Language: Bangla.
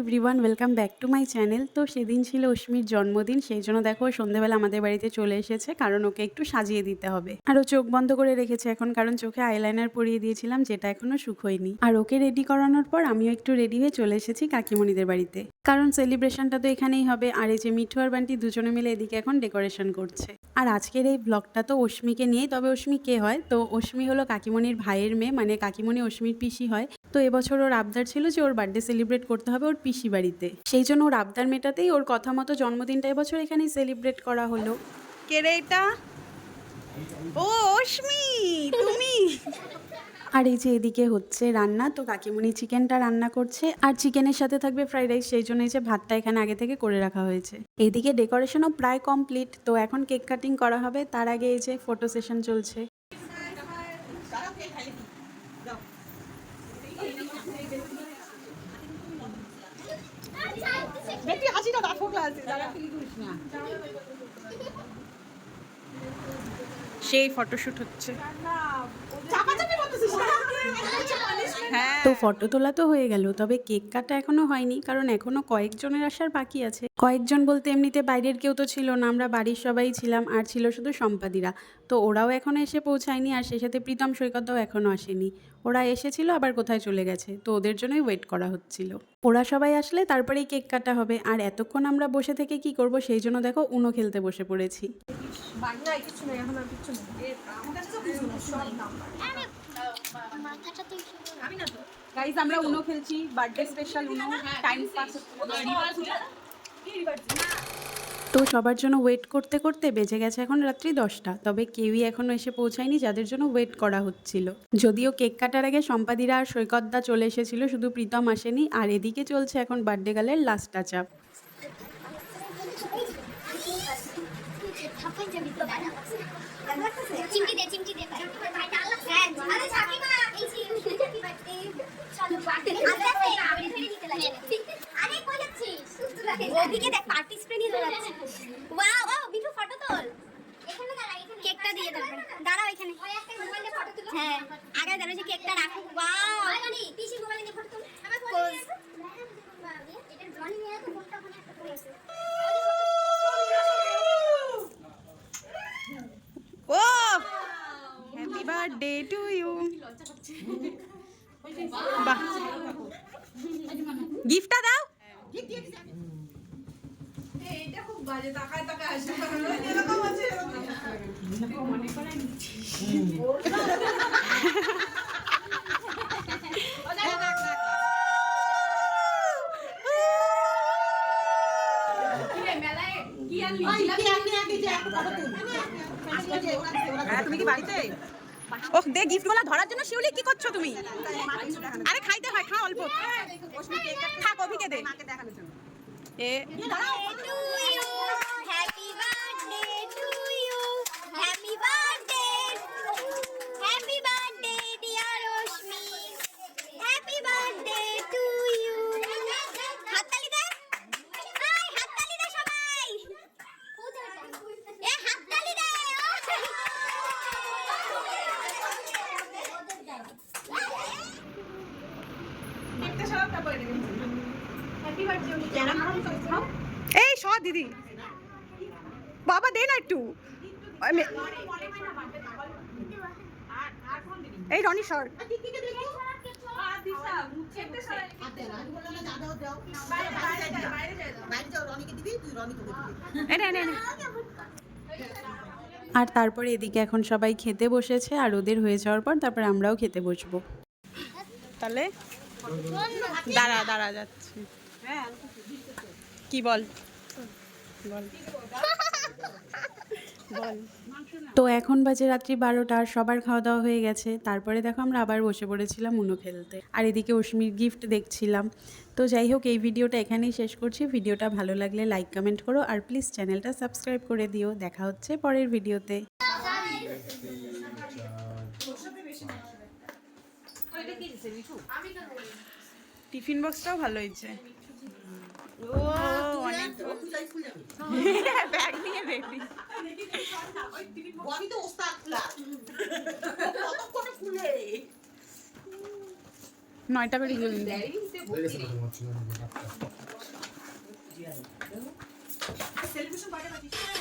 Everyone, welcome back to my channel. তো সেদিন ছিল অশ্মির জন্মদিন, সেই জন্য দেখো সন্ধ্যেবেলা আমাদের বাড়িতে চলে এসেছে, কারণ ওকে একটু সাজিয়ে দিতে হবে। আর ও চোখ বন্ধ করে রেখেছে এখন, কারণ চোখে আইলাইনার পরিয়ে দিয়েছিলাম, যেটা এখনো শুকোয়নি। আর ওকে রেডি করানোর পর আমিও একটু রেডি হয়ে চলে এসেছি কাকিমণিদের বাড়িতে, কারণ সেলিব্রেশনটা তো এখানেই হবে। আর এই যে মিঠু আর বান্টি দুজনে মিলে এদিকে এখন ডেকোরেশন করছে। আর আজকের এই ব্লগটা তো অশ্মিকে নিয়েই। তবে অশ্মি কে হয়? তো অশ্মি হলো কাকিমণির ভাইয়ের মেয়ে, মানে কাকিমণি অশ্মির পিসি হয়। তো এবছর ওর আবদার ছিল যে ওর বার্থডে সেলিব্রেট করতে হবে ওর পিসি বাড়িতে, সেই জন্য ওর আবদার মেটাতেই ওর কথা মতো জন্মদিনটা এবছর এখানেই সেলিব্রেট করা হলো। কে রে এটা? ও অশ্মি, তুমি? আর এই যে এদিকে হচ্ছে রান্না, তো কাকিমণি চিকেনটা রান্না করছে, আর চিকেনের সাথে থাকবে ফ্রাইড রাইস, সেই জন্য এই যে ভাতটা এখানে আগে থেকে করে রাখা হয়েছে। এইদিকে ডেকোরেশনও প্রায় কমপ্লিট, তো এখন কেক কাটিং করা হবে। তার আগে এই যে ফটো সেশন চলছে। সেই ফটোশুট হচ্ছে। তো ফটো তোলা তো হয়ে গেল, তবে কেক কাটা এখনো হয়নি, কারণ এখনো কয়েকজনের আসার বাকি আছে। কয়েকজন বলতে এমনিতে বাইরের কেউ তো ছিল না, আমরা বাড়ির সবাই ছিলাম, আর ছিল শুধু সম্পাদিরা। তো ওরাও এখনো এসে পৌঁছায়নি, আর সেই সাথে প্রীতম সৈকতও এখনো আসেনি। ওরা এসেছিল আবার কোথায় চলে গেছে, তো ওদের জন্যই ওয়েট করা হচ্ছিল। ওরা সবাই আসলে তারপরেই কেক কাটা হবে। আর এতক্ষণ আমরা বসে থেকে কি করব, সেই জন্য দেখো উনো খেলতে বসে পড়েছি। গাইস, আমরা উনো খেলছি, বার্থডে স্পেশাল উনো, টাইম পাস। তো সবার জন্য ওয়েট করতে করতে বেজে গেছে এখন রাত্রি 10টা। তবে কেউই এখনো এসে পৌঁছায়নি যাদের জন্য ওয়েট করা হচ্ছিল। যদিও কেক কাটার আগে সম্পাদিরা আর সৈকতদা চলে এসেছিল, শুধু প্রীতম আসেনি। আর এদিকে চলছে এখন বার্থডে গার্লের লাস্ট টাচ আপ। ওদিকে দেখ, পার্টি স্প্রে নিয়ে যাচ্ছে। ওয়াও ওয়াও, বিটু ফটো তোল। এখানে দাঁড়া, এখানে কেকটা দিয়ে দাও। দাঁড়াও এখানে। ওই একটা মোবাইলে ফটো তুলো। হ্যাঁ, আগে দাঁড়াও, যে কেকটা রাখো। ওয়াও, মানে পিসি মোবাইলে দিয়ে ফটো তুল। আমার ফোন নিয়ে আসো। এটা জনি নিয়ে তো ফোনটা ওখানে একটা পড়ে আছে। ও হ্যাপি বার্থডে টু ইউ। বাহ, গিফটটা দাও। এটা খুব বাজে, তাকায় তাকায় আসে এরকম আছে, মনে করেন তুমি কি বাড়িতে? ওহ, দে গিফটগুলো ধরার জন্য। শিউলি, কি করছো তুমি? আরে খাইতে হয়, খা অল্প। থাক, অভিকে দে। এ happy birthday to you, happy birthday, happy birthday dear Rashmi, happy birthday to you. হাততালি দে, আই হাততালি দে সবাই, এ হাততালি দে। এই শ দিদি, বাবা দে না একটু। এই রনি সর। আর তারপরে এদিকে এখন সবাই খেতে বসেছে, আর ওদের হয়ে যাওয়ার পর তারপরে আমরাও খেতে বসবো। তাহলে দাঁড়া দাঁড়া যাচ্ছি। কি বল বল বল। তো এখন বাজে রাত্রি 12টা, আর সবার খাওয়া দাওয়া হয়ে গেছে। তারপরে দেখো আমরা আবার বসে পড়েছিলাম উনো খেলতে, আর এদিকে অশ্মির গিফট দেখছিলাম। তো যাই হোক, এই ভিডিওটা এখানেই শেষ করছি। ভিডিওটা ভালো লাগলে লাইক কমেন্ট করো, আর প্লিজ চ্যানেলটা সাবস্ক্রাইব করে দিও। দেখা হচ্ছে পরের ভিডিওতে। টিফিন বক্সটাও ভালো হয়েছে। ও অনেক ব্যাগ নিয়ে রেডি। আমি তো ওস্তাদ ক্লাস কতক্ষণে খুলে 9টা করে টুসু কয়টা বাজিস